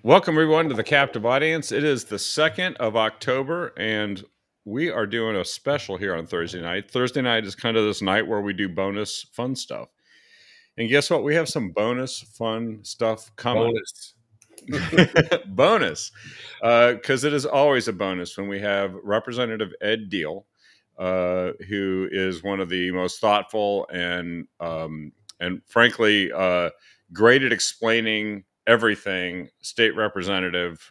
Welcome, everyone, to the Captive Audience. It is the 2nd of October, and we are doing a special here on Thursday night. Thursday night is kind of this night where we do bonus fun stuff. And guess what? We have some bonus fun stuff coming. Bonus. Bonus. Because it is always a bonus when we have Representative Ed Deal, who is one of the most thoughtful and frankly, great at explaining everything state representative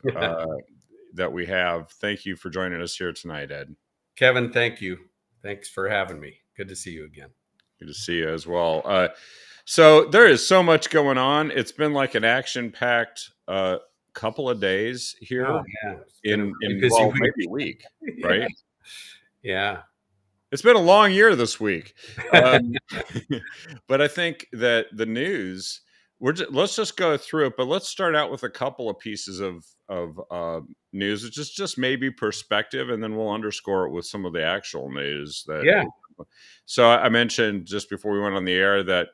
that we have. Thank you for joining us here tonight, Ed. Kevin, thank you. Thanks for having me. Good to see you again. Good to see you as well. So there is so much going on. It's been like an action-packed couple of days here in maybe a week, right? Yeah. It's been a long year this week. But I think that the news, let's just go through it, but let's start out with a couple of pieces of news. It's just maybe perspective, and then we'll underscore it with some of the actual news. So I mentioned just before we went on the air that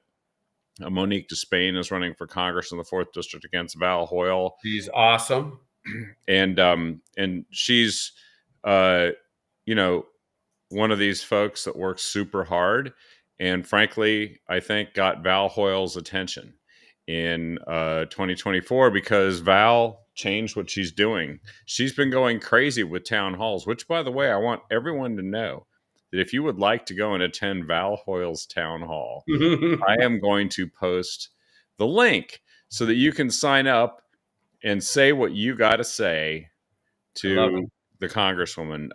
Monique Despain is running for Congress in the 4th District against Val Hoyle. She's awesome. And she's, one of these folks that works super hard. And frankly, I think got Val Hoyle's attention in 2024 because Val changed what she's doing. She's been going crazy with town halls, which, by the way, I want everyone to know that if you would like to go and attend Val Hoyle's town hall, I am going to post the link so that you can sign up and say what you got to say to the Congresswoman.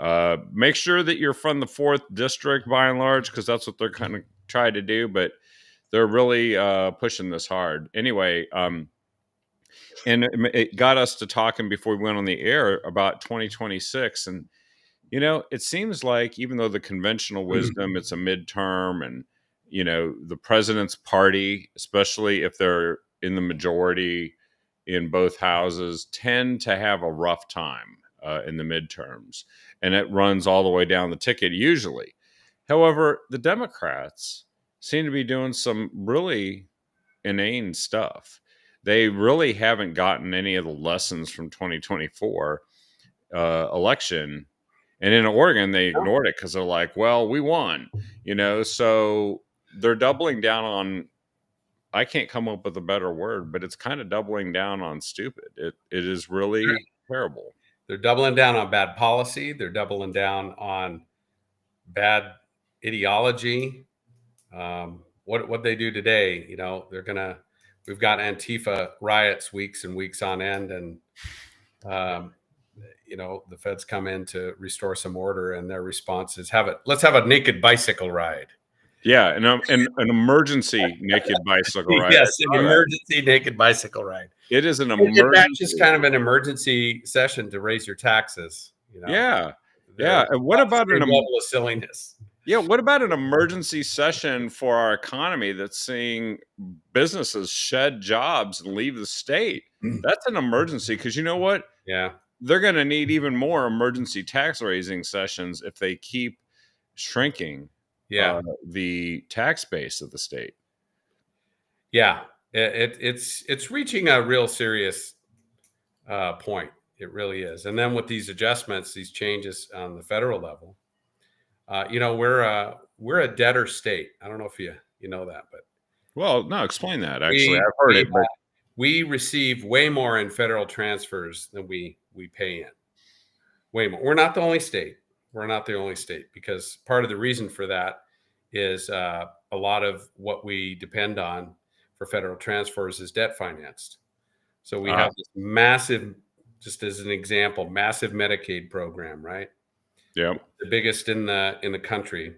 Make sure that you're from the 4th District by and large, because that's what they're kind of trying to do, but they're really pushing this hard. Anyway, and it got us to talking before we went on the air about 2026. And, it seems like even though the conventional wisdom, it's a midterm and, the president's party, especially if they're in the majority in both houses, tend to have a rough time in the midterms, and it runs all the way down the ticket usually. However, the Democrats seem to be doing some really inane stuff. They really haven't gotten any of the lessons from 2024 election. And in Oregon, they ignored it because they're like, well, we won, so they're doubling down on, I can't come up with a better word, but it's kind of doubling down on stupid. It is really terrible. They're doubling down on bad policy. They're doubling down on bad ideology. What they do today, we've got Antifa riots weeks and weeks on end, and the feds come in to restore some order, and their response is let's have a naked bicycle ride. Yeah, an emergency naked bicycle ride. Yes, an emergency naked bicycle ride. It is an emergency. That's just kind of an emergency session to raise your taxes. Yeah. And what about an level of silliness? Yeah, what about an emergency session for our economy that's seeing businesses shed jobs and leave the state? That's an emergency because you know what? Yeah. They're going to need even more emergency tax raising sessions if they keep shrinking the tax base of the state. Yeah, it's reaching a real serious point. It really is. And then with these adjustments, these changes on the federal level, we're a debtor state. I don't know if you know that, but no, explain that. Actually, I've heard it. But we receive way more in federal transfers than we pay in. Way more. We're not the only state. We're not the only state, because part of the reason for that is a lot of what we depend on for federal transfers is debt financed. So we have this massive, just as an example, massive Medicaid program, right? Yeah, the biggest in the country,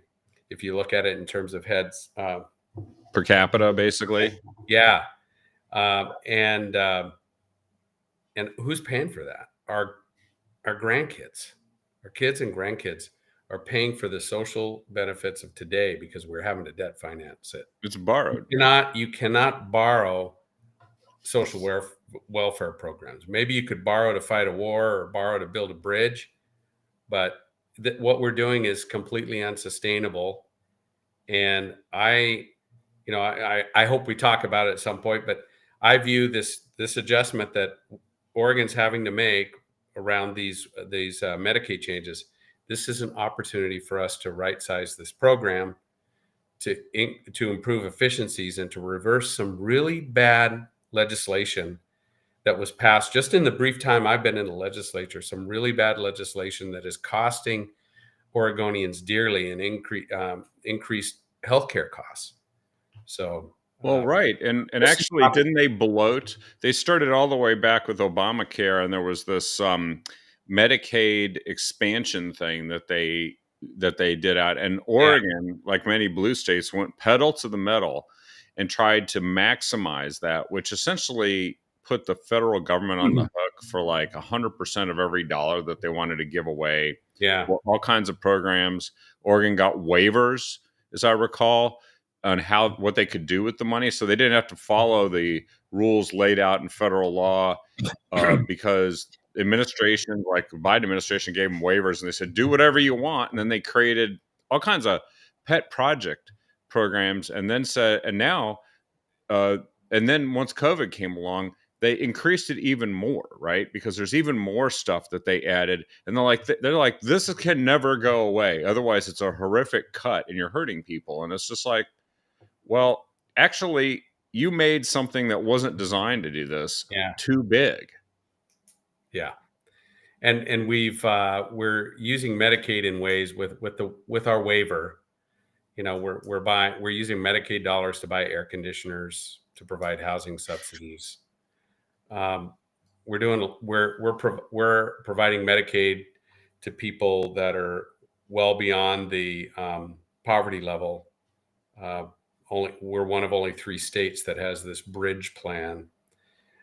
if you look at it in terms of heads per capita, basically. Yeah, and who's paying for that? Our grandkids, our kids and grandkids are paying for the social benefits of today because we're having to debt finance it. It's borrowed. You cannot borrow social welfare programs. Maybe you could borrow to fight a war or borrow to build a bridge, but what we're doing is completely unsustainable. And I hope we talk about it at some point, but I view this adjustment that Oregon's having to make around these Medicaid changes, this is an opportunity for us to right size this program to improve efficiencies and to reverse some really bad legislation that was passed just in the brief time I've been in the legislature. Some really bad legislation that is costing Oregonians dearly and increased healthcare costs. So, Well, right. And this is actually, didn't they bloat? They started all the way back with Obamacare, and there was this Medicaid expansion thing that they did out. And yeah, Oregon, like many blue states, went pedal to the metal and tried to maximize that, which essentially put the federal government on the hook for like 100% of every dollar that they wanted to give away. yeah, All kinds of programs. Oregon got waivers, as I recall, on what they could do with the money, so they didn't have to follow the rules laid out in federal law because administration, like the Biden administration, gave them waivers and they said do whatever you want, and then they created all kinds of pet project programs, and then said, and now, and then once COVID came along, they increased it even more, right? Because there's even more stuff that they added, and they're like, this can never go away. Otherwise, it's a horrific cut, and you're hurting people, and it's just like, well, actually, you made something that wasn't designed to do this yeah, too big. yeah. And we're using Medicaid in ways with our waiver. You know, we're using Medicaid dollars to buy air conditioners, to provide housing subsidies. We're providing Medicaid to people that are well beyond the poverty level. We're one of only 3 states that has this bridge plan.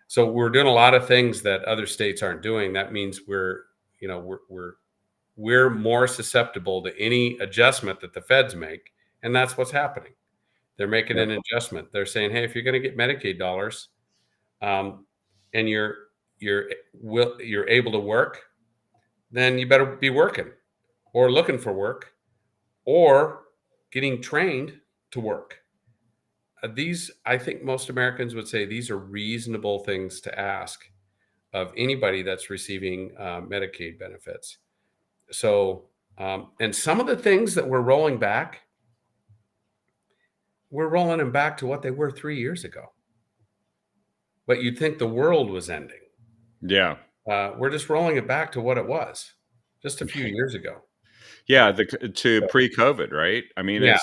So we're doing a lot of things that other states aren't doing. That means we're more susceptible to any adjustment that the feds make, and that's what's happening. They're making an adjustment. They're saying, hey, if you're going to get Medicaid dollars, and you're able to work, then you better be working or looking for work or getting trained to work. I think most Americans would say these are reasonable things to ask of anybody that's receiving Medicaid benefits. So, and some of the things that we're rolling back, we're rolling them back to what they were 3 years ago. But you'd think the world was ending. Yeah. We're just rolling it back to what it was just a few years ago. Yeah, to pre-COVID, right? I mean, Yeah.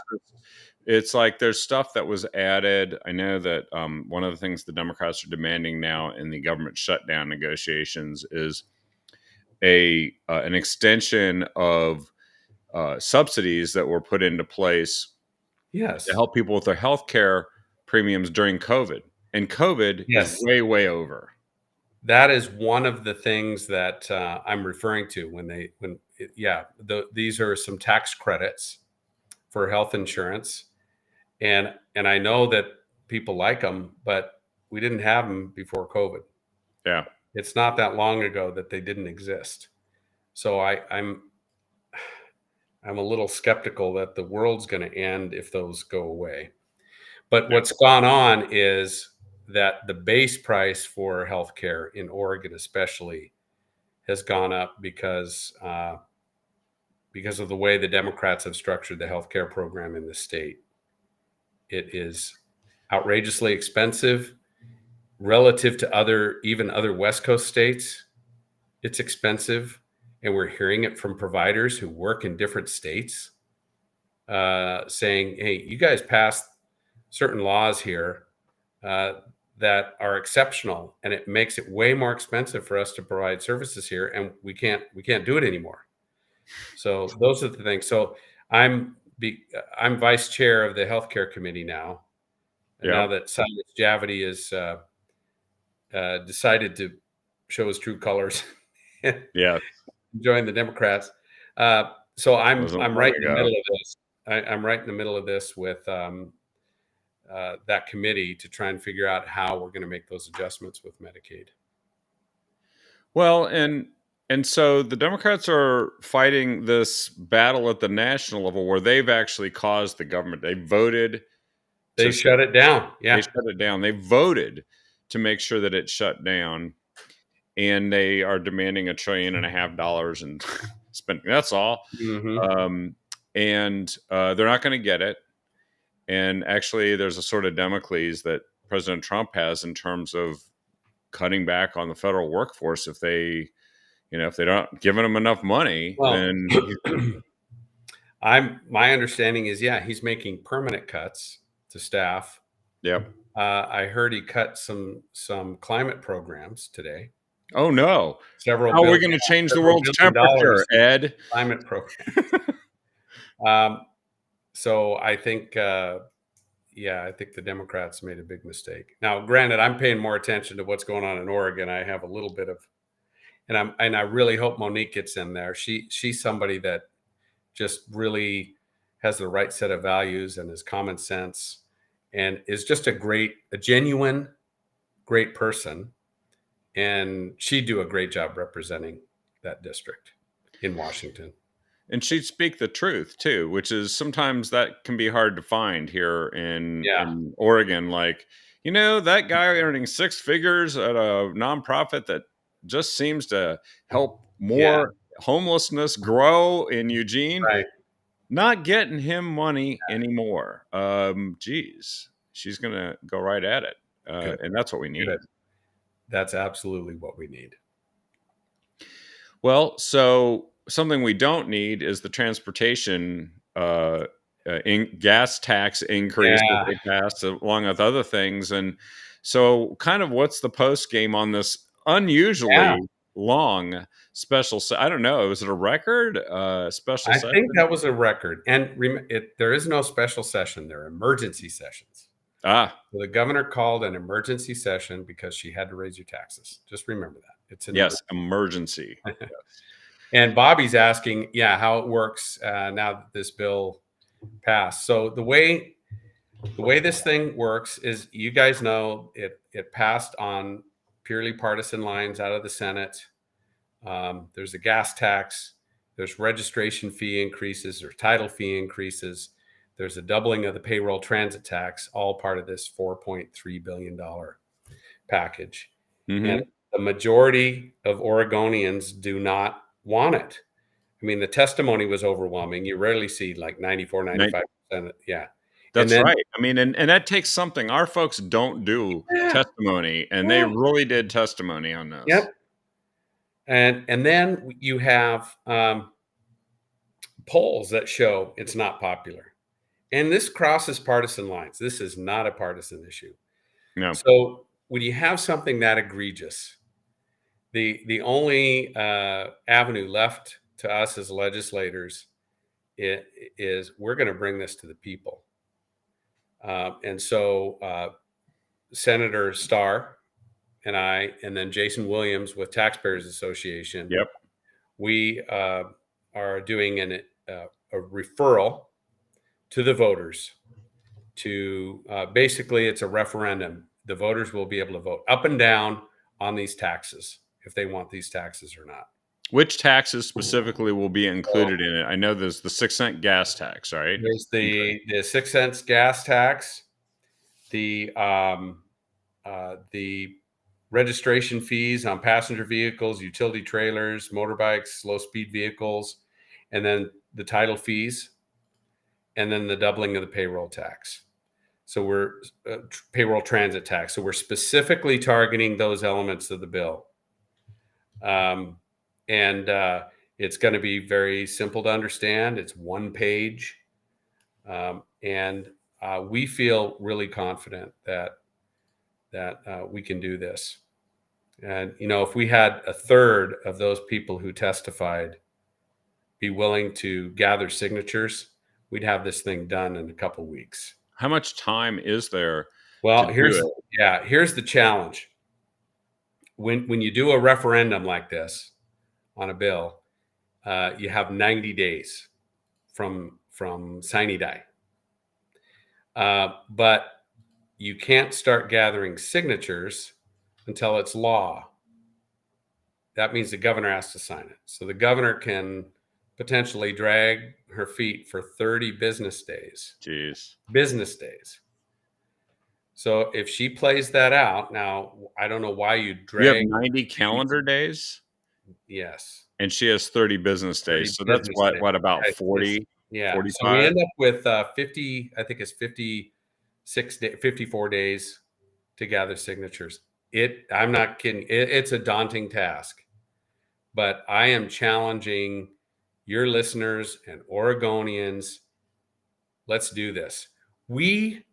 it's like there's stuff that was added. I know that one of the things the Democrats are demanding now in the government shutdown negotiations is an extension of subsidies that were put into place Yes. to help people with their health care premiums during COVID. And COVID Yes. is way, way over. That is one of the things that I'm referring to these are some tax credits for health insurance. And I know that people like them, but we didn't have them before COVID. Yeah. It's not that long ago that they didn't exist. So I'm a little skeptical that the world's going to end if those go away. But what's gone on is that the base price for healthcare in Oregon, especially, has gone up because of the way the Democrats have structured the healthcare program in the state. It is outrageously expensive relative to even other West Coast states. It's expensive, and we're hearing it from providers who work in different states, saying, "Hey, you guys passed certain laws here that are exceptional, and it makes it way more expensive for us to provide services here, and we can't do it anymore." So those are the things. So I'm vice chair of the healthcare committee now, and now that Cyrus Javity has decided to show his true colors, join the Democrats. So I'm right in the middle of this. I'm right in the middle of this with that committee to try and figure out how we're going to make those adjustments with Medicaid. Well, and so the Democrats are fighting this battle at the national level where they've actually caused the government. They voted. They shut it down. Yeah. They shut it down. They voted to make sure that it shut down. and they are demanding $1.5 trillion in spending. That's all. Mm-hmm. And they're not going to get it. And actually, there's a sort of Damocles that President Trump has in terms of cutting back on the federal workforce. If they don't giving them enough money, Well, then my understanding is, yeah, he's making permanent cuts to staff. Yep. I heard he cut some climate programs today. Oh no! Several. How are we going to change the world's temperature, Ed? Climate program. So I think, I think the Democrats made a big mistake. Now, granted, I'm paying more attention to what's going on in Oregon. I have a little bit of, and I really hope Monique gets in there. She's somebody that just really has the right set of values and is common sense, and is just a genuine, great person. And she'd do a great job representing that district in Washington. And she'd speak the truth too, which is sometimes that can be hard to find here in Oregon. Like, that guy earning six figures at a nonprofit that just seems to help more homelessness grow in Eugene. Right. Not getting him money anymore. Geez, she's going to go right at it. And that's what we need. That's absolutely what we need. Well, so something we don't need is the transportation gas tax increase that they passed, along with other things. And so, kind of, what's the post game on this unusually long special? I don't know. Was it a record? Special? I think that was a record. And there is no special session. There are emergency sessions. So the governor called an emergency session because she had to raise your taxes. Just remember that. It's an emergency. And Bobby's asking, how it works now that this bill passed. So the way this thing works is, you guys know, it passed on purely partisan lines out of the Senate. There's a gas tax. There's registration fee increases. There's title fee increases. There's a doubling of the payroll transit tax, all part of this $4.3 billion package. Mm-hmm. And the majority of Oregonians do not want it. I mean, the testimony was overwhelming. You rarely see like 94, 95%. Yeah. That's right. I mean, and that takes something. Our folks don't do testimony, and they really did testimony on this. Yep. And then you have polls that show it's not popular. And this crosses partisan lines. This is not a partisan issue. No. So when you have something that egregious, the only avenue left to us as legislators is we're going to bring this to the people. And so Senator Starr and I, and then Jason Williams with Taxpayers Association, we are doing a referral to the voters to basically, it's a referendum. The voters will be able to vote up and down on these taxes, if they want these taxes or not. Which taxes specifically will be included in it? I know there's the 6-cent gas tax, right? There's the 6 cents gas tax, the registration fees on passenger vehicles, utility trailers, motorbikes, low-speed vehicles, and then the title fees, and then the doubling of the payroll tax. So we're payroll transit tax. So we're specifically targeting those elements of the bill. And it's going to be very simple to understand. It's one page. And we feel really confident that we can do this. And, if we had a third of those people who testified be willing to gather signatures, we'd have this thing done in a couple of weeks. How much time is there? Well, here's the challenge. When you do a referendum like this on a bill, you have 90 days from sine die. But you can't start gathering signatures until it's law. That means the governor has to sign it. So the governor can potentially drag her feet for 30 business days. Jeez. Business days. So if she plays that out, now I don't know why you You have drag 90 calendar days, yes, and she has 30 business 30 days. So that's business days. what about It's 40, yeah. So we 45? end up with 50, I think it's 54 days to gather signatures. I'm not kidding. It's a daunting task, but I am challenging your listeners and Oregonians. Let's do this. We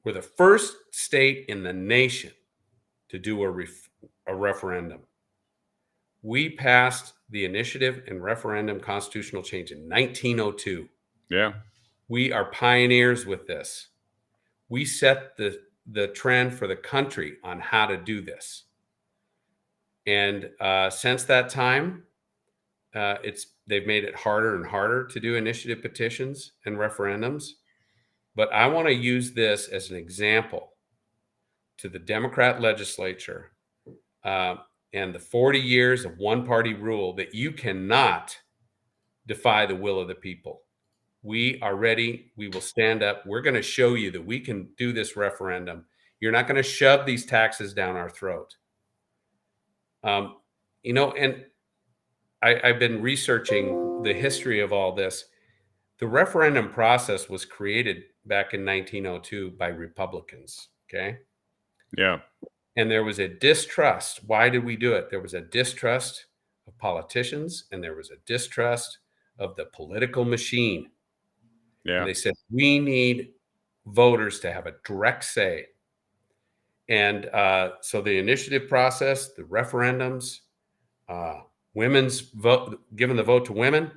were the first state in the nation to do a referendum. We passed the initiative and referendum constitutional change in 1902. Yeah. We are pioneers with this. We set the trend for the country on how to do this. And since that time, they've made it harder and harder to do initiative petitions and referendums. But I want to use this as an example to the Democrat legislature uh, and the 40 years of one party rule that you cannot defy the will of the people. We are ready. We will stand up. We're going to show you that we can do this referendum. You're not going to shove these taxes down our throat. Um, and I've been researching the history of all this. The referendum process was created back in 1902 by Republicans. Okay. Yeah. And there was a distrust. Why did we do it? There was a distrust of politicians and there was a distrust of the political machine. Yeah. And they said, we need voters to have a direct say. And so the initiative process, the referendums, women's vote, giving the vote to women,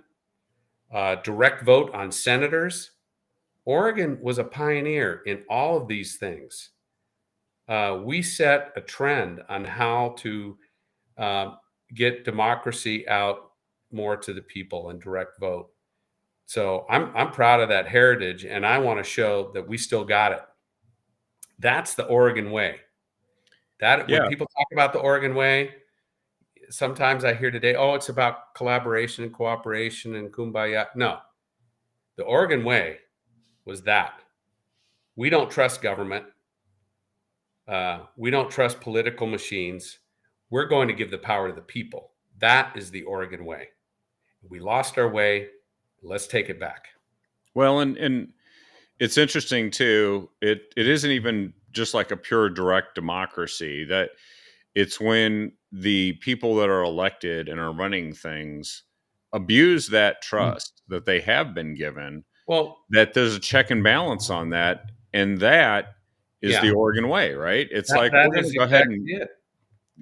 direct vote on senators. Oregon was a pioneer in all of these things. We set a trend on how to get democracy out more to the people and direct vote. So I'm proud of that heritage, and I want to show that we still got it. That's the Oregon way. That when Yeah. people talk about the Oregon way, sometimes I hear today, oh, it's about collaboration and cooperation and kumbaya. No, the Oregon way was that. We don't trust government. We don't trust political machines. We're going to give the power to the people. That is the Oregon way. We lost our way. Let's take it back. Well, and it's interesting too. It isn't even just like a pure direct democracy. That it's when the people that are elected and are running things abuse that trust that they have been given, Well, that there's a check and balance on that. And that is the yeah, Oregon way, right? It's like, that we're going is to go ahead exactly and, it.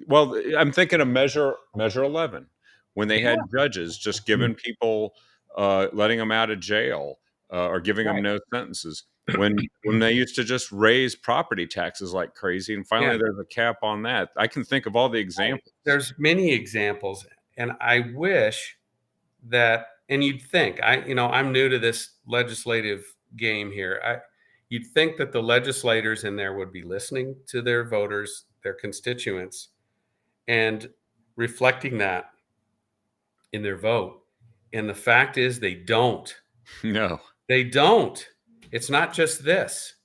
well, I'm thinking of Measure 11, when they Yeah, had judges just giving people, letting them out of jail, or giving them right. no sentences. When they used to just raise property taxes like crazy, and Yeah, finally there's a cap on that. I can think of all the examples. there's many examples, and I wish that, and you'd think, I'm new to this legislative game here. You'd think that the legislators in there would be listening to their voters, their constituents, and reflecting that in their vote. And the fact is, they don't. No. They don't. It's not just this.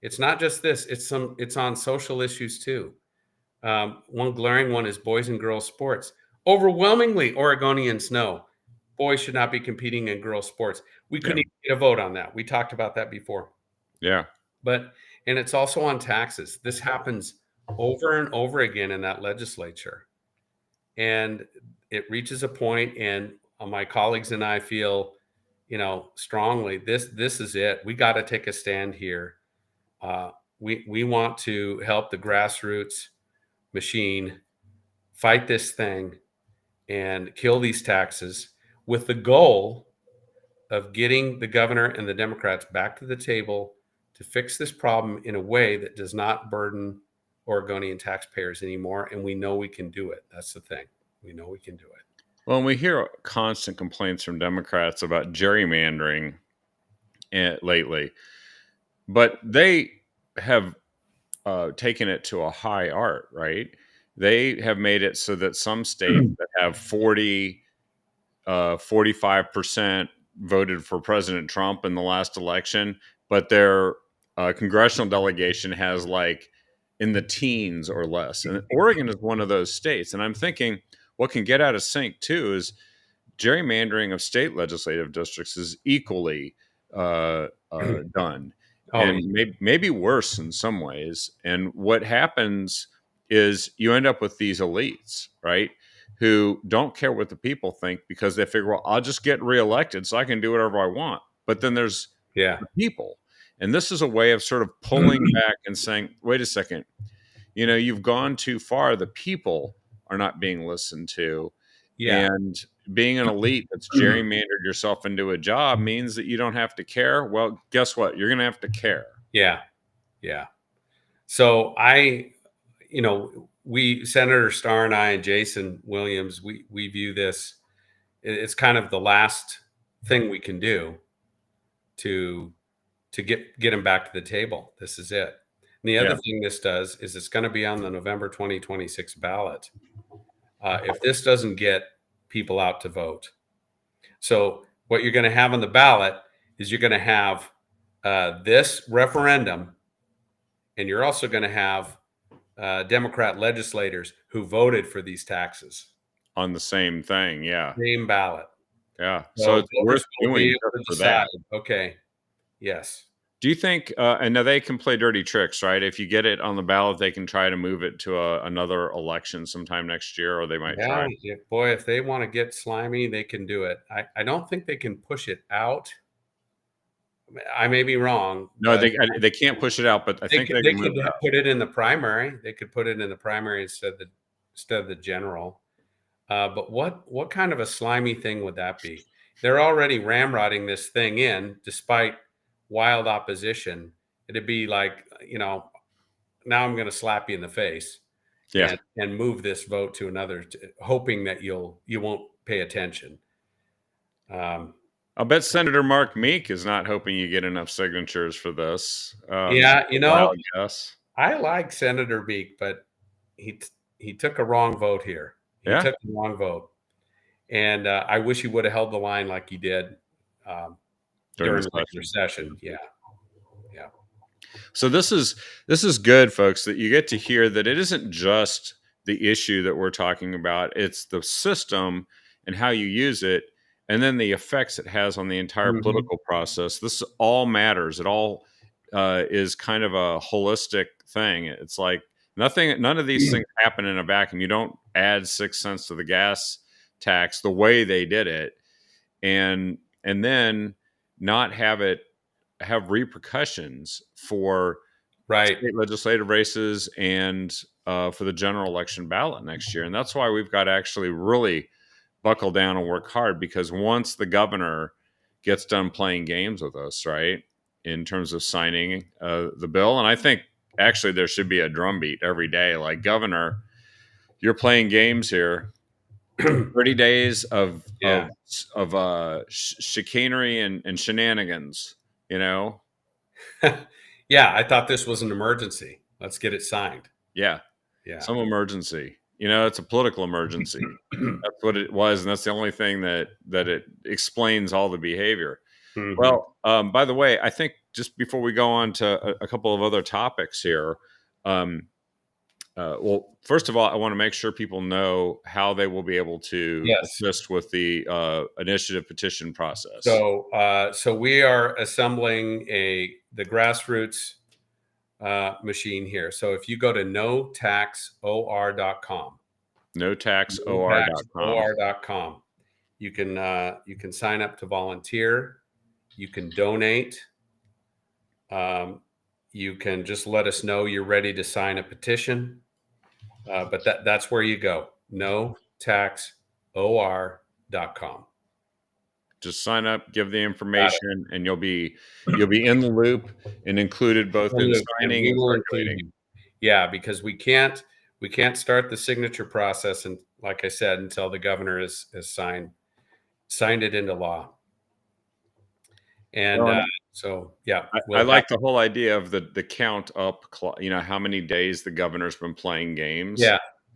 It's not just this. It's on social issues too. One glaring one is boys and girls sports. Overwhelmingly, Oregonians know boys should not be competing in girls sports. We Yeah. couldn't even get a vote on that. We talked about that before. Yeah. And it's also on taxes. This happens over and over again in that legislature. And it reaches a point, and my colleagues and I feel, strongly, this is it. We got to take a stand here. We want to help the grassroots machine fight this thing and kill these taxes, with the goal of getting the governor and the Democrats back to the table to fix this problem in a way that does not burden Oregonian taxpayers anymore. And we know we can do it. That's the thing. We know we can do it. Well, we hear constant complaints from Democrats about gerrymandering lately, but they have taken it to a high art, right? They have made it so that some states that have 45% voted for President Trump in the last election, but their congressional delegation has like in the teens or less. And Oregon is one of those states. And I'm thinking what can get out of sync too is gerrymandering of state legislative districts is equally done Oh, and maybe worse in some ways. And what happens is you end up with these elites, right? Who don't care what the people think because they figure, well, I'll just get reelected so I can do whatever I want. But then there's yeah. the people. And this is a way of sort of pulling back and saying, wait a second, you've gone too far. The people are not being listened to. Yeah. And being an elite that's gerrymandered yourself into a job means that you don't have to care. Well, guess what? You're going to have to care. Yeah. Yeah. So Senator Starr and I and Jason Williams, we view this, it's kind of the last thing we can do to get him back to the table. This is it. And the other thing this does is it's going to be on the November 2026 ballot. If this doesn't get people out to vote. So what you're going to have on the ballot is you're going to have this referendum, and you're also going to have Democrat legislators who voted for these taxes on the same thing. Yeah. Same ballot. Yeah. So it's worth doing for that. Okay. Yes. Do you think, and now they can play dirty tricks, right? If you get it on the ballot, they can try to move it to another election sometime next year, or they might try. If they want to get slimy, they can do it. I don't think they can push it out. I may be wrong. No, they can't push it out, but I think they could put it in the primary. They could put it in the primary instead of the general. But what kind of a slimy thing would that be? They're already ramrodding this thing in, despite wild opposition. It'd be like, now I'm going to slap you in the face, and move this vote to another, hoping that you won't pay attention. I'll bet Senator Mark Meek is not hoping you get enough signatures for this. I like Senator Meek, but he took a wrong vote here. He took the wrong vote, and I wish he would have held the line like he did during the session. Yeah. So this is good, folks, that you get to hear that it isn't just the issue that we're talking about; it's the system and how you use it, and then the effects it has on the entire political process. This all matters. It all is kind of a holistic thing. It's like none of these things happen in a vacuum. You don't add 6 cents to the gas tax the way they did it, and then not have repercussions for state legislative races and for the general election ballot next year. And that's why we've got to actually really buckle down and work hard, because once the governor gets done playing games with us, right, in terms of signing the bill, and I think actually there should be a drumbeat every day, like, Governor, you're playing games here. 30 days of chicanery and shenanigans, Yeah, I thought this was an emergency. Let's get it signed. Yeah. Some emergency. It's a political emergency. That's what it was, and that's the only thing that it explains all the behavior. Well, by the way, I think just before we go on to a couple of other topics here, well, first of all, I want to make sure people know how they will be able to assist with the initiative petition process. So we are assembling the grassroots machine here. So if you go to notaxor.com, notaxor.com, you can sign up to volunteer. You can donate. You can just let us know you're ready to sign a petition. But that's where you go. notaxor.com. Just sign up, give the information, and you'll be in the loop and included both in signing and circulating. Yeah, because we can't start the signature process, and like I said, until the governor has signed it into law. And I like the whole idea of the count up. How many days the governor's been playing games.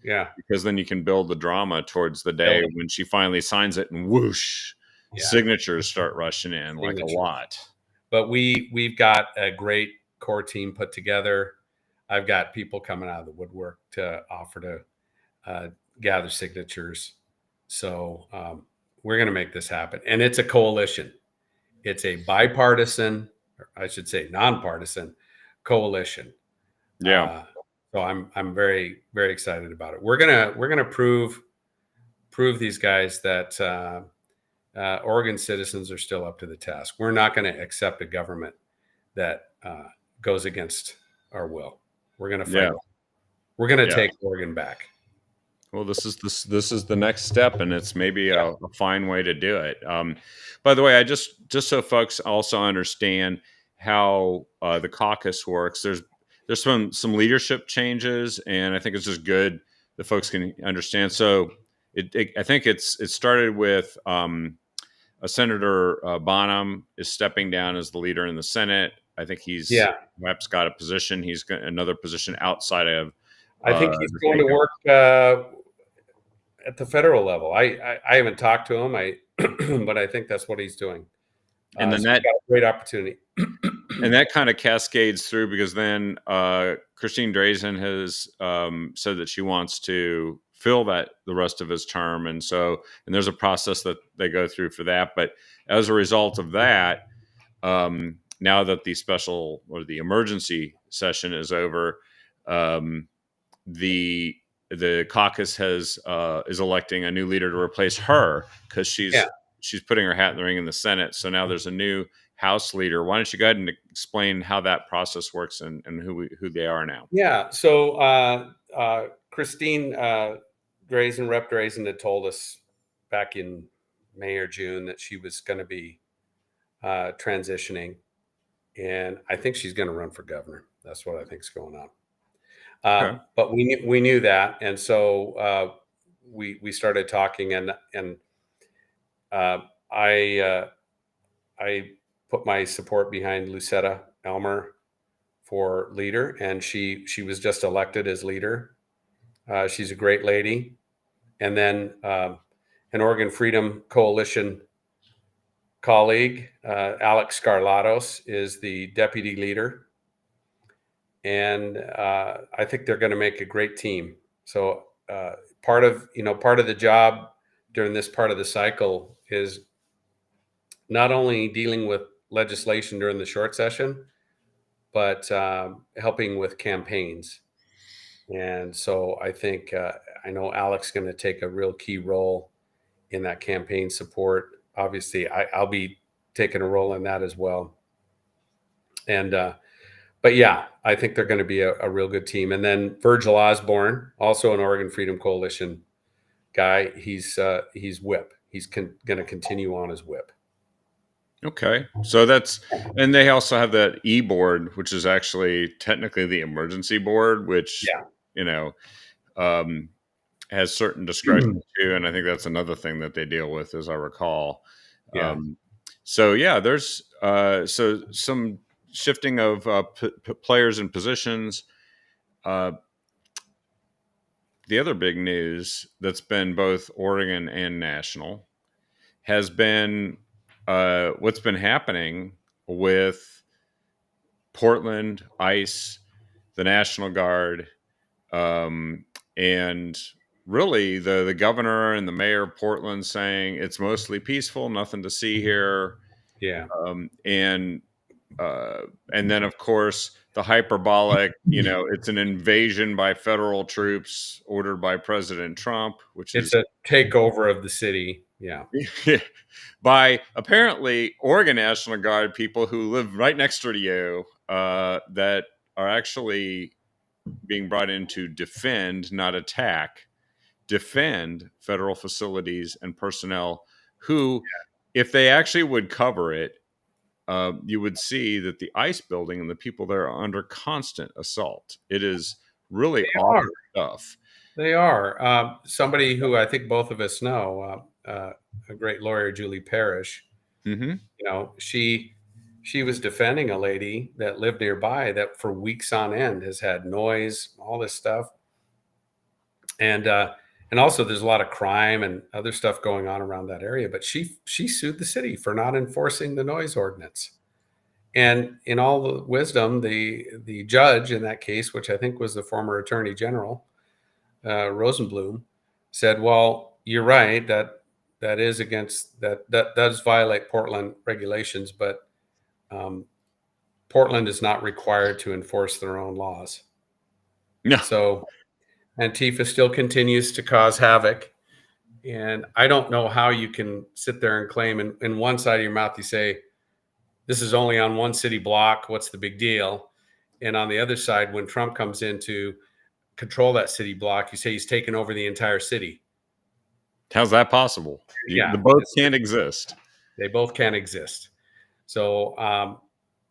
Yeah. Because then you can build the drama towards the day when she finally signs it, and whoosh, signatures start rushing in like a lot. But we've got a great core team put together. I've got people coming out of the woodwork to offer to gather signatures. So we're going to make this happen. And it's a coalition. It's a bipartisan, or I should say nonpartisan coalition. Yeah. So I'm very, very excited about it. We're gonna prove these guys that Oregon citizens are still up to the task. We're not going to accept a government that goes against our will. We're going to fight. Yeah. We're going to take Oregon back. Well, this is the next step, and it's maybe a fine way to do it. By the way, I just so folks also understand how the caucus works. There's some leadership changes, and I think it's just good that folks can understand. So I think it started with Senator Bonham is stepping down as the leader in the Senate. I think he's perhaps got a position. He's got another position outside of. I think he's going to work at the federal level. I haven't talked to him, but I think that's what he's doing. And then that got a great opportunity. And that kind of cascades through because then Christine Drazan has said that she wants to fill the rest of his term. And there's a process that they go through for that. But as a result of that, now that the special or the emergency session is over, the caucus is electing a new leader to replace her because she's putting her hat in the ring in the Senate. So now there's a new House leader. Why don't you go ahead and explain how that process works and who they are now? Yeah. So Christine Drazan, Rep. Drazan, had told us back in May or June that she was going to be transitioning, and I think she's going to run for governor. That's what I think is going on. Okay. But we knew that, and so we started talking, and I put my support behind Lucetta Elmer for leader, and she was just elected as leader. She's a great lady. And then an Oregon Freedom Coalition colleague, Alex Skarlatos, is the deputy leader. And I think they're going to make a great team. So part of the job during this part of the cycle is not only dealing with legislation during the short session, but helping with campaigns. And so I think I know Alex is going to take a real key role in that campaign support. Obviously, I'll be taking a role in that as well. And but yeah, I think they're going to be a real good team. And then Virgil Osborne, also an Oregon Freedom Coalition guy, he's whip. He's going to continue on as whip. Okay. So and they also have that board, which is actually technically the emergency board, which, has certain discretion too. And I think that's another thing that they deal with, as I recall. Yeah. There's so some shifting of players and positions. The other big news that's been both Oregon and national has been what's been happening with Portland, ICE, the National Guard, and really the governor and the mayor of Portland saying it's mostly peaceful, nothing to see here. Yeah. And then of course the hyperbolic, it's an invasion by federal troops ordered by President Trump, which is a takeover of the city. Yeah. By apparently Oregon National Guard people who live right next door to you, that are actually being brought in to defend, not attack, defend federal facilities and personnel who, if they actually would cover it, you would see that the ICE building and the people there are under constant assault. It is really awful stuff. They are. Somebody who I think both of us know, a great lawyer, Julie Parrish. Mm-hmm. She was defending a lady that lived nearby that for weeks on end has had noise, all this stuff, and also there's a lot of crime and other stuff going on around that area. But she sued the city for not enforcing the noise ordinance, And in all the wisdom, the judge in that case, which I think was the former Attorney General Rosenblum, said, "Well, you're right that is against that does violate Portland regulations, but um, Portland is not required to enforce their own laws." No. So Antifa still continues to cause havoc. And I don't know how you can sit there and claim in one side of your mouth, you say, this is only on one city block. What's the big deal? And on the other side, when Trump comes in to control that city block, you say he's taken over the entire city. How's that possible? Yeah, The both can't exist. they both can't exist. So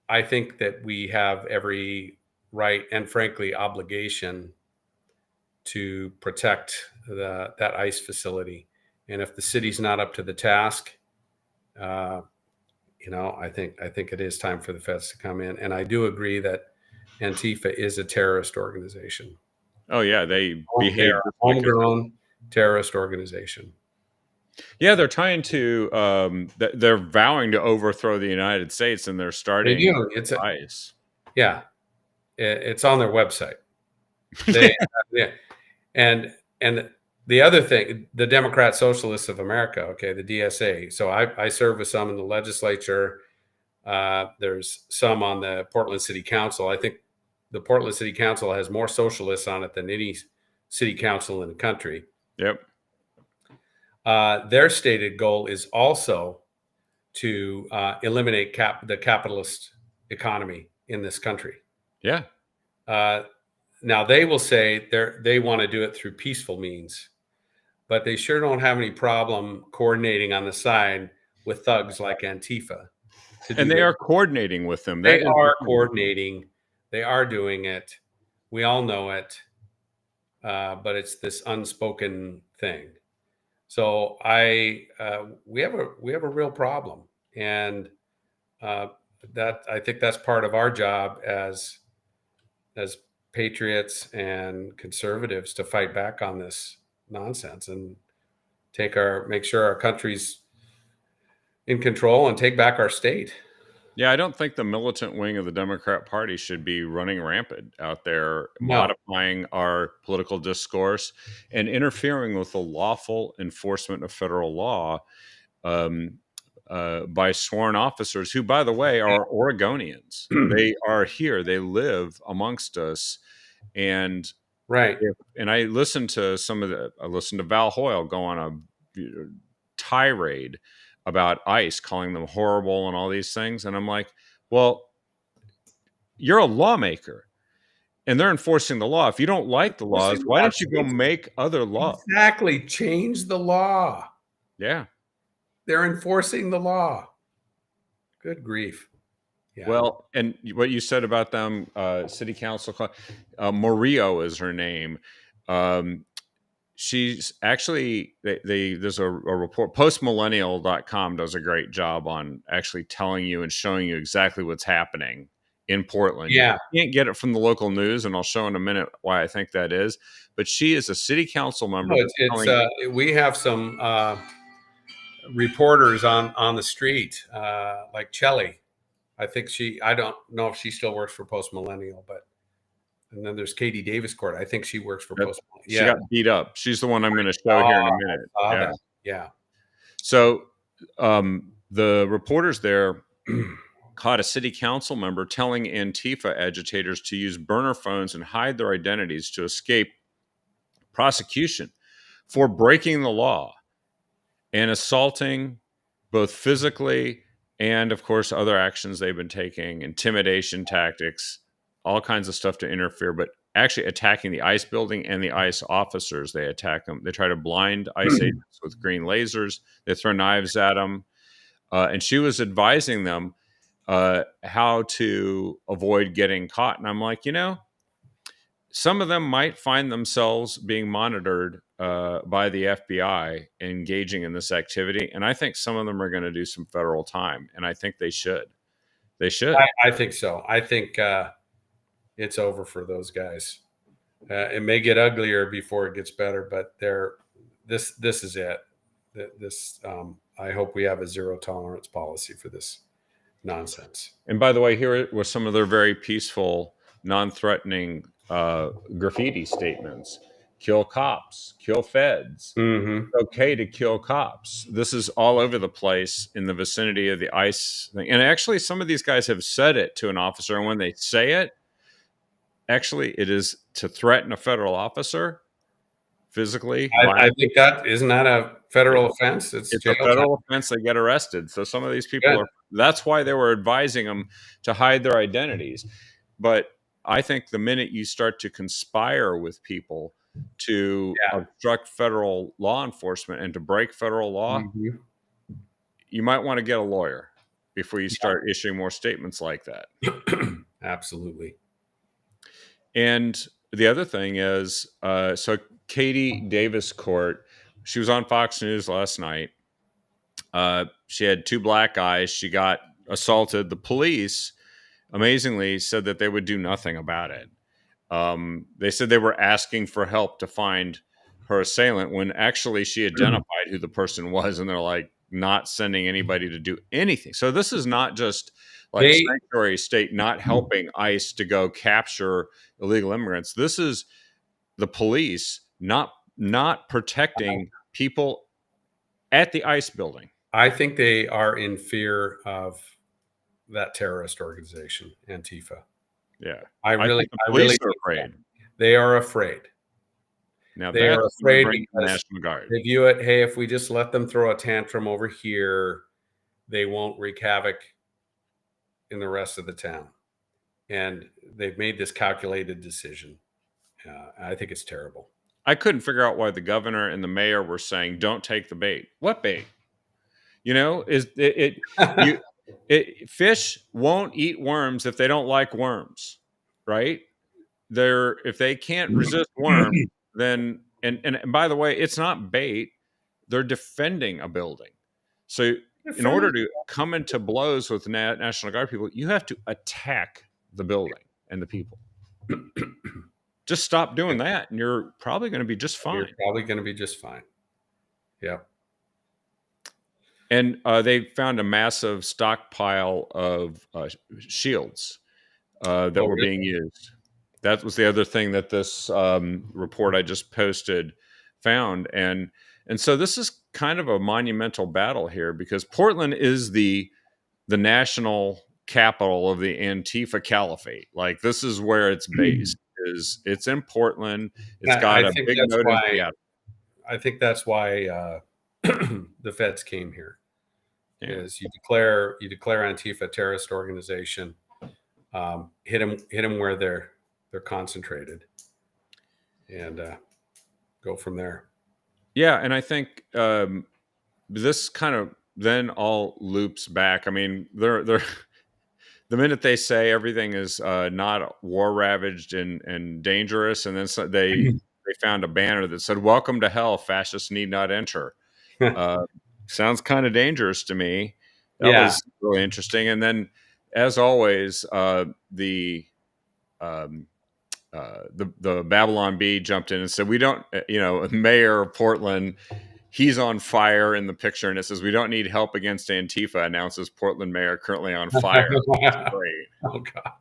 I think that we have every right and frankly obligation to protect that ICE facility. And if the city's not up to the task, I think it is time for the feds to come in. And I do agree that Antifa is a terrorist organization. Oh yeah, they behave homegrown terrorist organization. Yeah, they're trying to. They're vowing to overthrow the United States, and they're starting. They do. It's ICE. Yeah, it's on their website. Yeah, and the other thing, the Democrat Socialists of America, okay, the DSA. So I serve with some in the legislature. There's some on the Portland City Council. I think the Portland City Council has more socialists on it than any city council in the country. Yep. Their stated goal is also to eliminate the capitalist economy in this country. Yeah. Now they will say they want to do it through peaceful means, but they sure don't have any problem coordinating on the side with thugs like Antifa. And they are coordinating with them. They are coordinating. They are doing it. We all know it, but it's this unspoken thing. So we have a real problem, and that I think that's part of our job as patriots and conservatives to fight back on this nonsense and make sure our country's in control and take back our state. Yeah, I don't think the militant wing of the Democrat Party should be running rampant out there, modifying our political discourse and interfering with the lawful enforcement of federal law by sworn officers who, by the way, are Oregonians. They are here. They live amongst us. And right. And I listened to I listened to Val Hoyle go on a tirade about ICE, calling them horrible and all these things. And I'm like, well, you're a lawmaker and they're enforcing the law. If you don't like the laws, why don't you go make other laws? Exactly. Change the law. Yeah. They're enforcing the law. Good grief. Yeah. Well, and what you said about them, city council, Murillo is her name. She's actually, there's a report, postmillennial.com does a great job on actually telling you and showing you exactly what's happening in Portland. Yeah. You can't get it from the local news, and I'll show in a minute why I think that is. But she is a city council member. We have some reporters on the street, like Chelly. I think I don't know if she still works for Post Millennial, and then there's Katie Davis Court. I think she works for Post Millennial. Yeah. She got beat up. She's the one I'm going to show here in a minute. Yeah. So the reporters there caught a city council member telling Antifa agitators to use burner phones and hide their identities to escape prosecution for breaking the law and assaulting both physically and, of course, other actions they've been taking, intimidation tactics, all kinds of stuff to interfere, but actually attacking the ICE building and the ICE officers. They attack them. They try to blind ICE agents with green lasers. They throw knives at them. And she was advising them how to avoid getting caught. And I'm like, some of them might find themselves being monitored by the FBI engaging in this activity. And I think some of them are going to do some federal time. And I think they should. They should. I think so. I think it's over for those guys. It may get uglier before it gets better, but this is it. I hope we have a zero tolerance policy for this nonsense. And by the way, here were some of their very peaceful, non-threatening graffiti statements: "Kill cops, kill feds. Mm-hmm. It's okay to kill cops." This is all over the place in the vicinity of the ICE thing. And actually, some of these guys have said it to an officer, and when they say it, actually, it is to threaten a federal officer physically. I think that isn't that a federal offense? It's It's a jail time. federal offense. They get arrested. So some of these people Good. are. That's why they were advising them to hide their identities. But I think the minute you start to conspire with people to obstruct federal law enforcement and to break federal law, Mm-hmm. you might want to get a lawyer before you start issuing more statements like that. Absolutely. And the other thing is, so Katie Davis Court, she was on Fox News last night. She had 2 black guys. She got assaulted. The police, amazingly, said that they would do nothing about it. They said they were asking for help to find her assailant when actually she identified who the person was, and they're like not sending anybody to do anything. So this is not just like sanctuary state not helping ICE to go capture illegal immigrants. This is the police not protecting people at the ICE building. I think they are in fear of that terrorist organization, Antifa. Yeah, I really are afraid. They are afraid. Now they are afraid because the National Guard. They view it, hey, if we just let them throw a tantrum over here, they won't wreak havoc in the rest of the town. And they've made this calculated decision. I think it's terrible. I couldn't figure out why the governor and the mayor were saying, "Don't take the bait." What bait? You know, fish won't eat worms if they don't like worms, right? If they can't resist worms, then and by the way, it's not bait. They're defending a building. So in order to come into blows with National Guard people, you have to attack the building and the people. Just stop doing that, and you're probably going to be just fine. Yeah. And they found a massive stockpile of shields that were being used. That was the other thing that this report I just posted found. And so this is kind of a monumental battle here, because Portland is the national capital of the Antifa Caliphate. Like, this is where it's based. It's in Portland. It's got a big note in Seattle. I think that's why the feds came here. Is you declare Antifa a terrorist organization, hit them where they're concentrated, and go from there. Yeah, and I think this kind of then all loops back. I mean, they're the minute they say everything is not war ravaged and dangerous, and then they found a banner that said "Welcome to hell, fascists need not enter." Sounds kind of dangerous to me. That was really interesting. And then, as always, the Babylon Bee jumped in and said, "We don't, Mayor of Portland, he's on fire in the picture," and it says, "We don't need help against Antifa," announces Portland mayor currently on fire. Great. Oh God.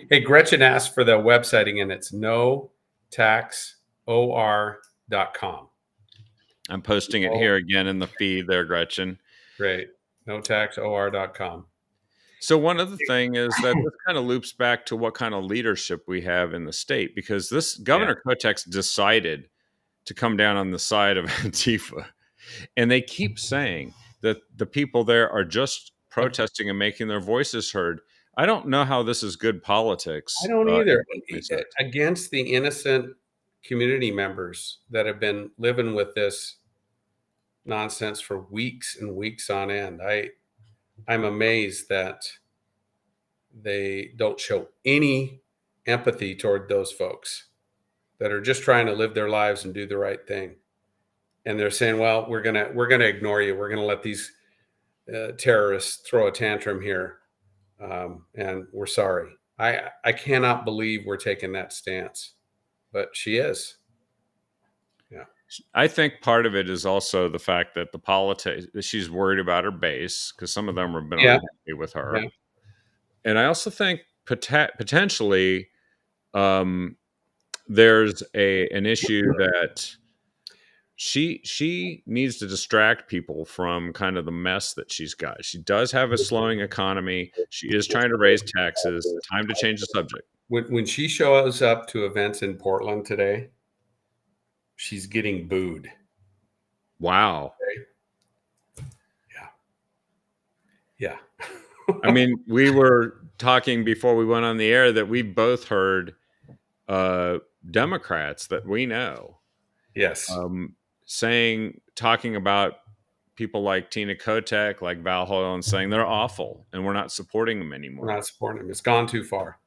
Hey, Gretchen asked for the website again. It's notaxor.com. I'm posting it here again in the feed there, Gretchen. Great. notaxor.com. So one other thing is that this kind of loops back to what kind of leadership we have in the state, because this Governor Kotek decided to come down on the side of Antifa. And they keep saying that the people there are just protesting and making their voices heard. I don't know how this is good politics. I don't either. Against the innocent community members that have been living with this nonsense for weeks and weeks on end. I'm amazed that they don't show any empathy toward those folks that are just trying to live their lives and do the right thing. And they're saying, well, we're gonna ignore you. We're gonna let these terrorists throw a tantrum here, and we're sorry. I cannot believe we're taking that stance, but she is. Yeah. I think part of it is also the fact that the politics, she's worried about her base because some of them have been Yeah, unhappy with her. yeah. And I also think potentially um, there's an issue that she needs to distract people from kind of the mess that she's got. She does have a slowing economy. She is trying to raise taxes. Time to change the subject. When she shows up to events in Portland today, she's getting booed. Wow. Okay? Yeah. I mean, we were talking before we went on the air that we both heard Democrats that we know Yes. talking about people like Tina Kotek, like Val Hoyle, and saying they're awful and we're not supporting them We're anymore. not supporting him. It's gone too far.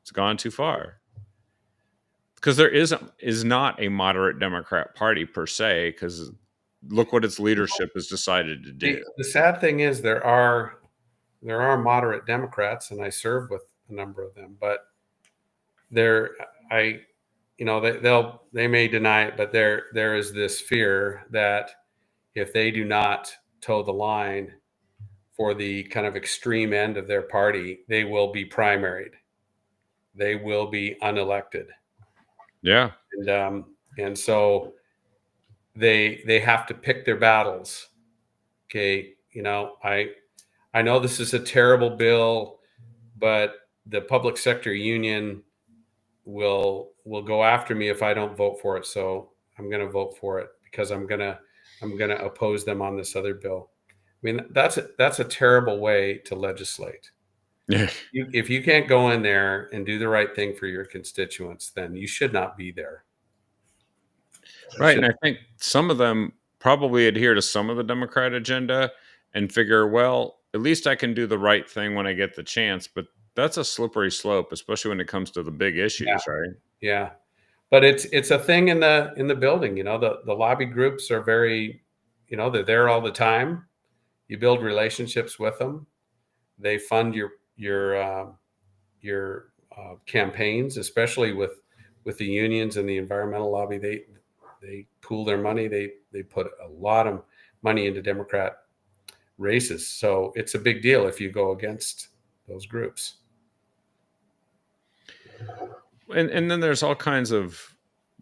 It's gone too far. Because there is not a moderate Democrat party per se, because look what its leadership has decided to do. The sad thing is there are moderate Democrats, and I serve with a number of them, but they may deny it, but there is this fear that if they do not toe the line for the kind of extreme end of their party, they will be primaried. They will be unelected. Yeah. And so they have to pick their battles. Okay, I know this is a terrible bill, but the public sector union will go after me if I don't vote for it. So I'm going to vote for it because I'm going to oppose them on this other bill. I mean, that's a terrible way to legislate. Yeah. If you can't go in there and do the right thing for your constituents, then you should not be there. Right. And I think some of them probably adhere to some of the Democrat agenda and figure, well, at least I can do the right thing when I get the chance. But that's a slippery slope, especially when it comes to the big issues, right? Yeah. But it's a thing in the building. The lobby groups are very, they're there all the time. You build relationships with them. They fund your campaigns, especially with the unions and the environmental lobby. They pool their money. They put a lot of money into Democrat races. So it's a big deal if you go against those groups. And then there's all kinds of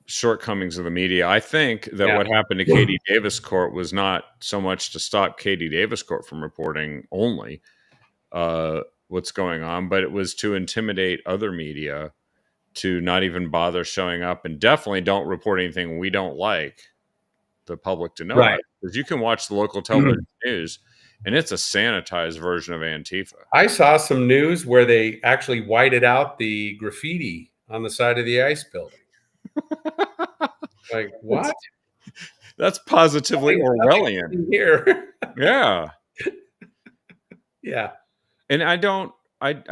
shortcomings of the media. I think that what happened to Katie Davis Court was not so much to stop Katie Davis Court from reporting only what's going on, but it was to intimidate other media to not even bother showing up, and definitely don't report anything we don't like the public to know about. Because you can watch the local television news and it's a sanitized version of Antifa. I saw some news where they actually whited out the graffiti on the side of the ICE building. Like, what? That's positively Orwellian. Here. Yeah. Yeah. And I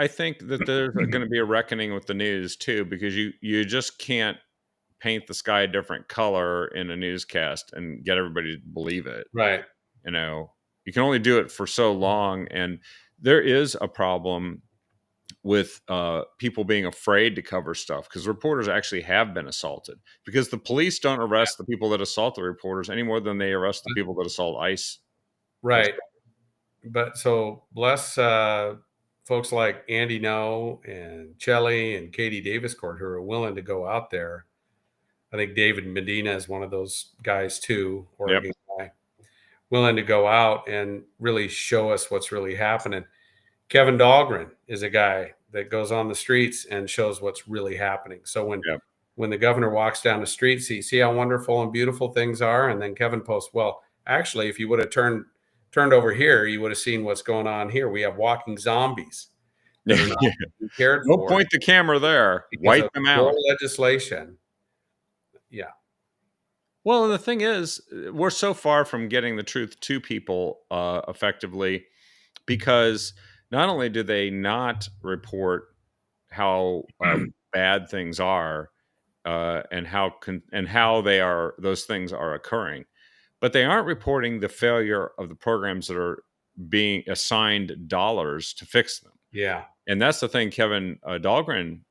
think that there's going to be a reckoning with the news too, because you just can't paint the sky a different color in a newscast and get everybody to believe it. Right. You can only do it for so long. And there is a problem with people being afraid to cover stuff, because reporters actually have been assaulted, because the police don't arrest the people that assault the reporters any more than they arrest the people that assault ICE. Right. But so bless folks like Andy No and Chelly and Katie Davis Court who are willing to go out there. I think David Medina is one of those guys too, Oregon guy, willing to go out and really show us what's really happening. Kevin Dahlgren is a guy that goes on the streets and shows what's really happening. So when the governor walks down the street, see how wonderful and beautiful things are, and then Kevin posts, well, actually, if you would have turned over here, you would have seen what's going on here. We have walking zombies. Don't point the camera there. Wipe them out. Legislation. Yeah. Well, the thing is, we're so far from getting the truth to people effectively, because not only do they not report how bad things are and how those things are occurring, but they aren't reporting the failure of the programs that are being assigned dollars to fix them. Yeah. And that's the thing Kevin Dahlgren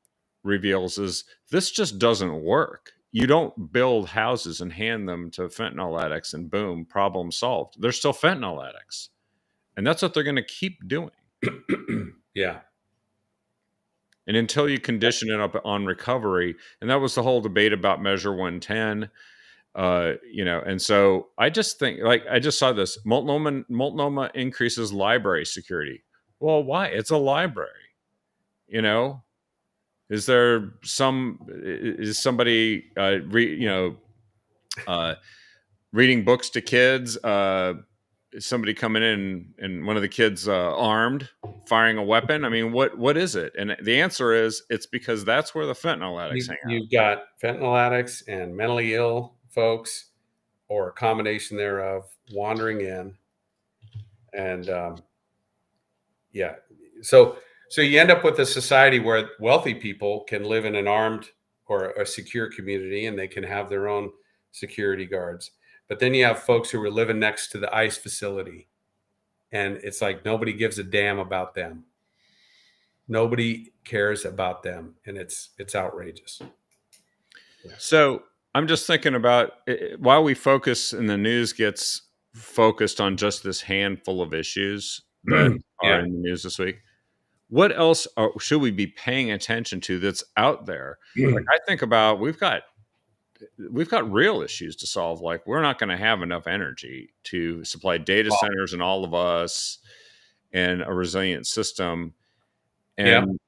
reveals, is this just doesn't work. you don't build houses and hand them to fentanyl addicts and boom, problem solved. They're still fentanyl addicts. And that's what they're going to keep doing. Yeah. And until you condition it up on recovery, and that was the whole debate about Measure 110, and so I just think, like, I just saw this Multnomah increases library security. Well, why? It's a library, Is somebody reading books to kids? Somebody coming in and one of the kids armed, firing a weapon? I mean, what is it? And the answer is it's because that's where the fentanyl addicts hang out. You've got fentanyl addicts and mentally ill folks, or a combination thereof, wandering in, and so you end up with a society where wealthy people can live in an armed or a secure community, and they can have their own security guards. But then you have folks who are living next to the ICE facility, and it's like nobody gives a damn about them. Nobody cares about them, and it's outrageous. Yeah. So I'm just thinking about while we focus and the news gets focused on just this handful of issues that are in the news this week, what else should we be paying attention to that's out there? Like, I think about we've got real issues to solve. Like, we're not going to have enough energy to supply data centers and all of us and a resilient system. And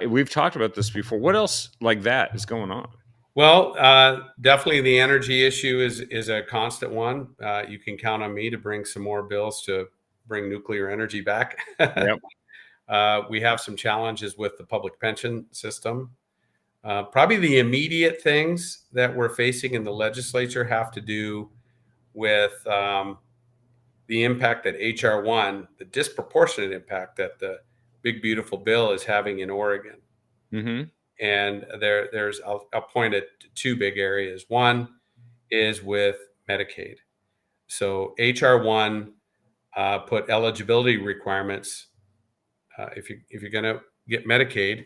we've talked about this before. What else like that is going on? Well, definitely the energy issue is a constant one. You can count on me to bring some more bills to bring nuclear energy back. Yep. We have some challenges with the public pension system. Probably the immediate things that we're facing in the legislature have to do with the impact that H.R. 1, the disproportionate impact that the big, beautiful bill is having in Oregon. Mm-hmm. And I'll point at two big areas. One is with Medicaid. So H.R. 1 put eligibility requirements. If you're going to get Medicaid,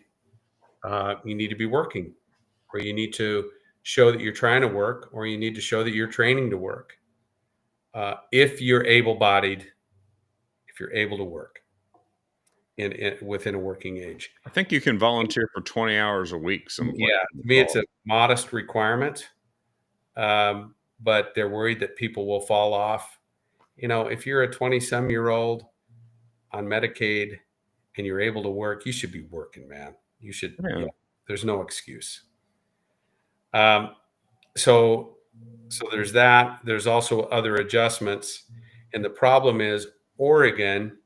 you need to be working, or you need to show that you're trying to work, or you need to show that you're training to work. If you're able-bodied, if you're able to work within a working age. I think you can volunteer for 20 hours a week. To me, it's a modest requirement, but they're worried that people will fall off. If you're a 20-some-year-old on Medicaid and you're able to work, you should be working, man. You should. Yeah. There's no excuse. So there's that. There's also other adjustments, and the problem is Oregon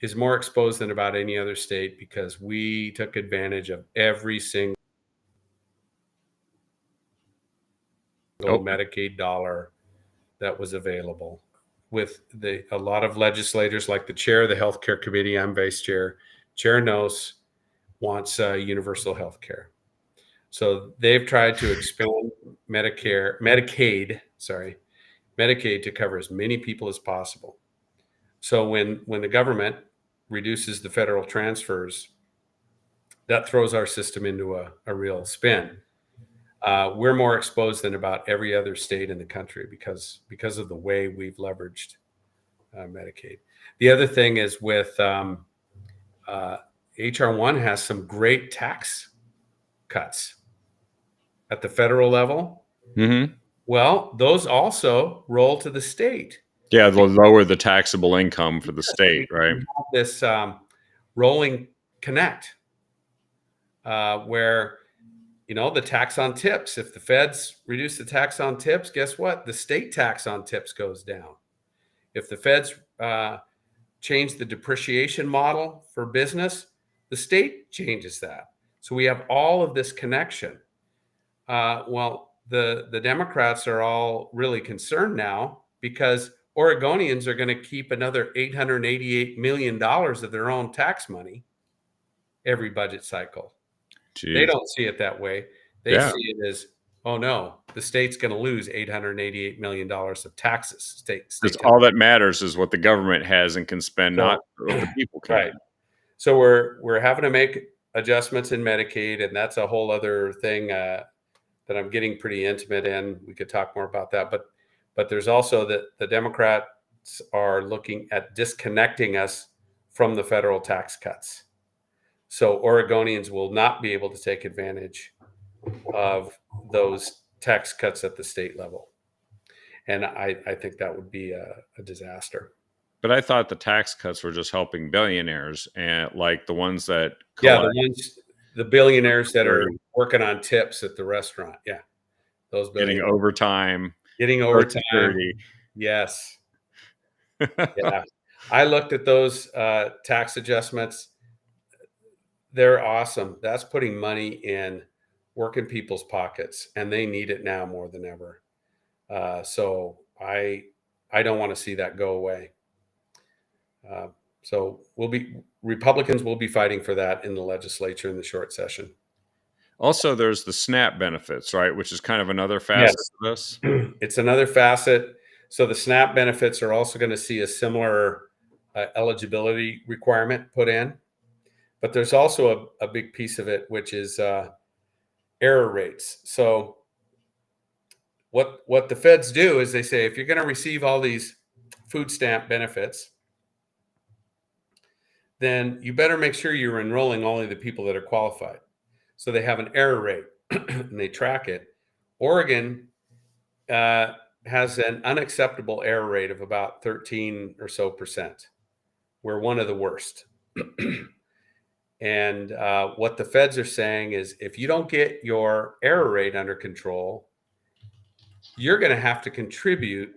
is more exposed than about any other state because we took advantage of every single Medicaid dollar that was available. With a lot of legislators, like the chair of the healthcare committee, I'm vice chair, Chair Nose wants universal health care. So they've tried to expand Medicaid to cover as many people as possible. So when the government reduces the federal transfers, that throws our system into a real spin. We're more exposed than about every other state in the country because of the way we've leveraged Medicaid. The other thing is with H.R. 1 has some great tax cuts at the federal level. Mm-hmm. Well, those also roll to the state. Yeah, they'll lower the taxable income for the state, right? This rolling connect where, the tax on tips, if the feds reduce the tax on tips, guess what? The state tax on tips goes down. If the feds change the depreciation model for business, the state changes that. So we have all of this connection. Well, the Democrats are all really concerned now because Oregonians are going to keep another $888 million of their own tax money every budget cycle. Jeez. They don't see it that way. They see it as, oh no, the state's going to lose $888 million of taxes. Because all that matters is what the government has and can spend, not what the people can. Right. So we're having to make adjustments in Medicaid, and that's a whole other thing. that I'm getting pretty intimate in. We could talk more about that, but there's also that the Democrats are looking at disconnecting us from the federal tax cuts. So Oregonians will not be able to take advantage of those tax cuts at the state level. And I think that would be a disaster. But I thought the tax cuts were just helping billionaires and like the ones that Yeah, collect, the billionaires that are working on tips at the restaurant. Yeah, those getting billionaires overtime, getting Social overtime. Security. Yes. Yeah. I looked at those tax adjustments. They're awesome. That's putting money in working people's pockets, and they need it now more than ever. So I don't want to see that go away. So Republicans will be fighting for that in the legislature in the short session. Also, there's the SNAP benefits, right? Which is kind of another facet Yes. of this. It's another facet. So the SNAP benefits are also going to see a similar eligibility requirement put in. But there's also a big piece of it, which is error rates. So what the feds do is they say, if you're going to receive all these food stamp benefits, then you better make sure you're enrolling only the people that are qualified. So they have an error rate and they track it. Oregon has an unacceptable error rate of about 13 or so percent. We're one of the worst. And what the feds are saying is if you don't get your error rate under control, you're going to have to contribute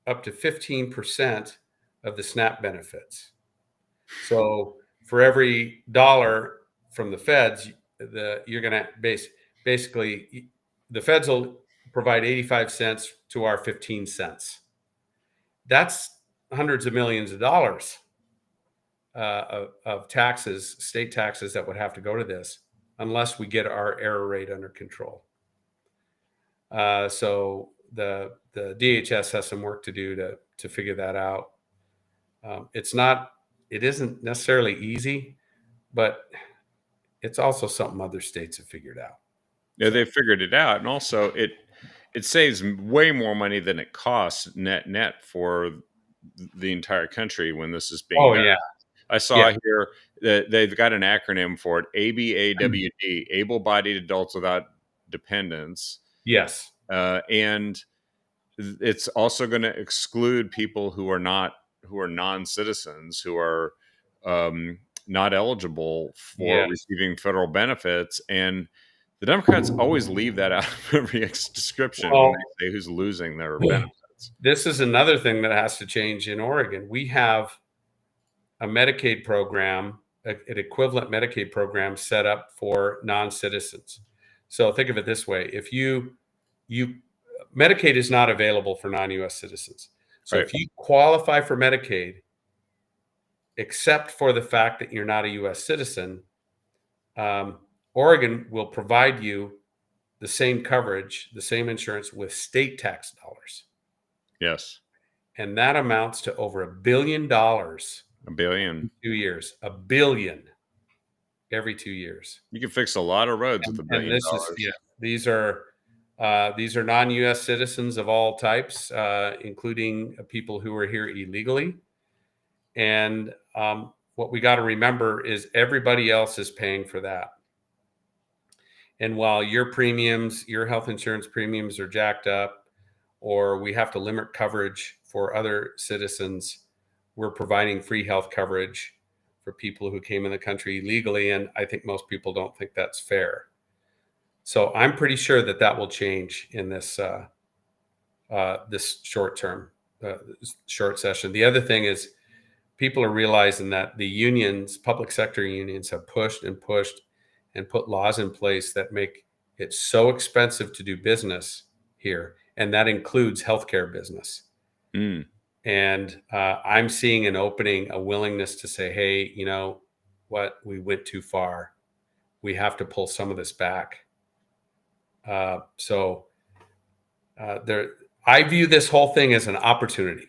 up to 15% of the SNAP benefits. So for every dollar from the feds, you're going to basically the feds will provide 85 cents to our 15 cents. That's hundreds of millions of dollars of taxes, state taxes that would have to go to this unless we get our error rate under control. So the DHS has some work to do to figure that out. It isn't necessarily easy, but it's also something other states have figured out. Yeah, they figured it out, and also it saves way more money than it costs net for the entire country when this is being done. Yeah. I saw here that they've got an acronym for it, ABAWD, able-bodied adults without dependents. Yes. And it's also going to exclude people who are non-citizens, who are not eligible for receiving federal benefits. And the Democrats always leave that out of every description when they say who's losing their benefits. This is another thing that has to change in Oregon. We have a Medicaid program, an equivalent Medicaid program set up for non-citizens. So think of it this way. If Medicaid is not available for non-US citizens. So if you qualify for Medicaid, except for the fact that you're not a US citizen, Oregon will provide you the same coverage, the same insurance with state tax dollars. Yes. And that amounts to over $1 billion. $1 billion. 2 years. $1 billion every 2 years. You can fix a lot of roads with $1 billion. These are non-US citizens of all types, including people who are here illegally. And what we got to remember is everybody else is paying for that. And while your health insurance premiums are jacked up, or we have to limit coverage for other citizens, we're providing free health coverage for people who came in the country illegally. And I think most people don't think that's fair. So I'm pretty sure that will change in this short session. The other thing is people are realizing that the unions, public sector unions, have pushed and put laws in place that make it so expensive to do business here. And that includes healthcare business. Mm. And I'm seeing an opening, a willingness to say, hey, you know what? We went too far. We have to pull some of this back. I view this whole thing as an opportunity.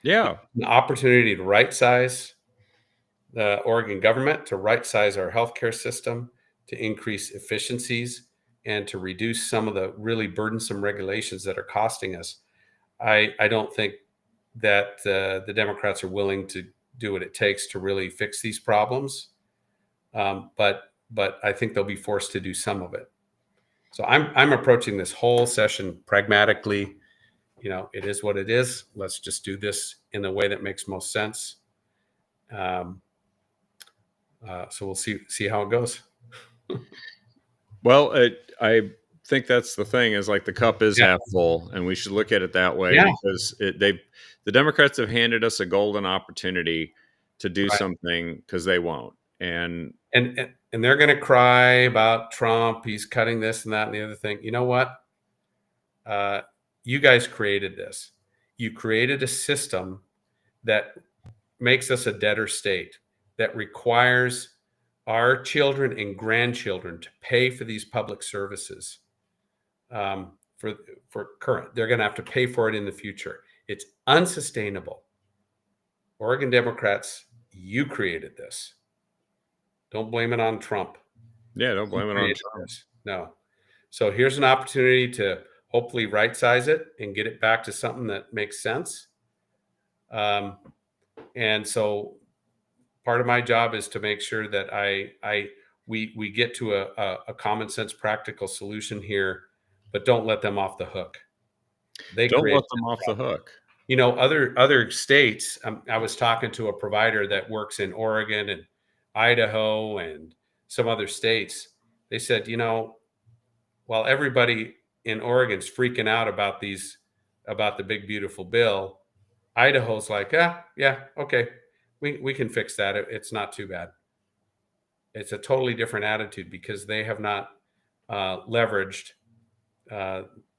Yeah. An opportunity to right-size the Oregon government, to right-size our healthcare system, to increase efficiencies and to reduce some of the really burdensome regulations that are costing us, I don't think that the Democrats are willing to do what it takes to really fix these problems. But I think they'll be forced to do some of it. So I'm approaching this whole session pragmatically. It is what it is. Let's just do this in the way that makes most sense. So we'll see how it goes. Well, I think that's the thing, is like the cup is half full, and we should look at it that way, because the Democrats have handed us a golden opportunity to do something, because they won't. And they're going to cry about Trump. He's cutting this and that and the other thing. You know what? You guys created this. You created a system that makes us a debtor state, that requires our children and grandchildren to pay for these public services. For current, they're going to have to pay for it in the future. It's unsustainable. Oregon Democrats, you created this. Don't blame it on Trump. Yeah, don't blame it on Trump. No. So here's an opportunity to hopefully right size it and get it back to something that makes sense. And so part of my job is to make sure that we get to a common sense, practical solution here, but don't let them off the hook. Don't let them off the hook. Other states. I was talking to a provider that works in Oregon and Idaho and some other states. They said, while everybody in Oregon's freaking out about the big beautiful bill, Idaho's like, yeah, okay, we can fix that. It's not too bad. It's a totally different attitude, because they have not leveraged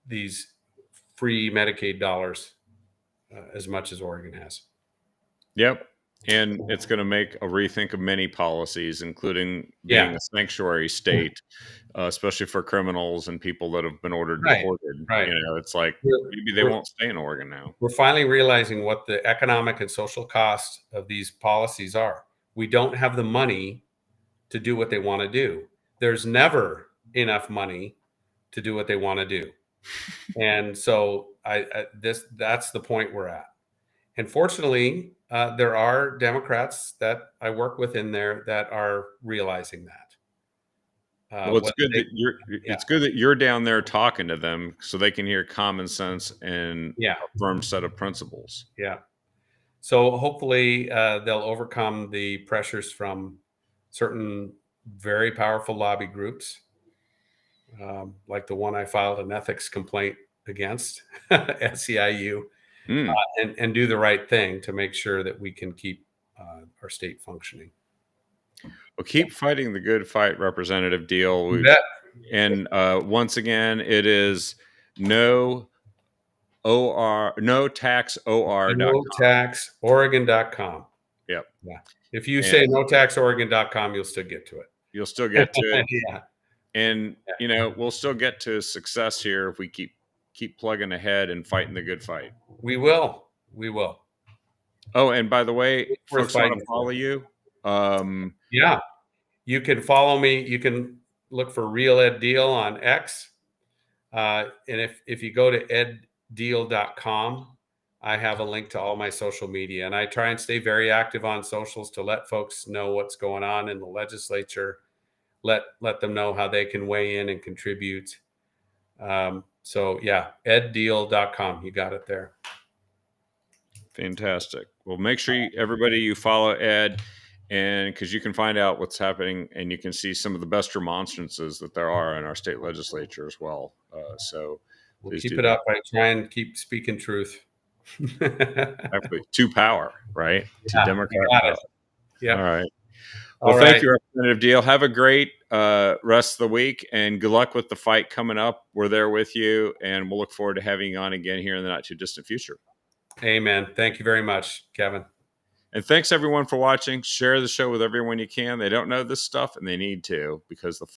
these free Medicaid dollars as much as Oregon has. Yep. And it's going to make a rethink of many policies, including being a sanctuary state, especially for criminals and people that have been ordered deported. Right. It's like maybe they won't stay in Oregon now. We're finally realizing what the economic and social cost of these policies are. We don't have the money to do what they want to do. There's never enough money to do what they want to do. And so that's the point we're at. And fortunately, there are Democrats that I work with in there that are realizing that. Well, it's good it's good that you're down there talking to them, so they can hear common sense and a firm set of principles. Yeah. So hopefully they'll overcome the pressures from certain very powerful lobby groups, like the one I filed an ethics complaint against, SEIU, and do the right thing to make sure that we can keep our state functioning. Well, keep fighting the good fight, Representative Deal. And once again, it is NoTaxOregon.com. Yep. Yeah. If you say NoTaxOregon.com, you'll still get to it. You'll still get to it. Yeah. And we'll still get to success here if we keep plugging ahead and fighting the good fight. We will. Oh, and by the way, folks want to follow you. Yeah, you can follow me. You can look for Real Ed Deal on X. And if you go to eddeal.com, I have a link to all my social media, and I try and stay very active on socials to let folks know what's going on in the legislature, let them know how they can weigh in and contribute. So yeah, eddeal.com. You got it there. Fantastic. Well, make sure you follow Ed, and because you can find out what's happening, and you can see some of the best remonstrances that there are in our state legislature as well. So we'll keep it up. I try and keep speaking truth. Exactly. To power, right? Yeah, to Democrat power. Yeah. All right. Well, thank you, Representative Deal. Have a great rest of the week, and good luck with the fight coming up. We're there with you, and we'll look forward to having you on again here in the not too distant future. Amen. Thank you very much, Kevin. And thanks everyone for watching. Share the show with everyone you can. They don't know this stuff, and they need to, because the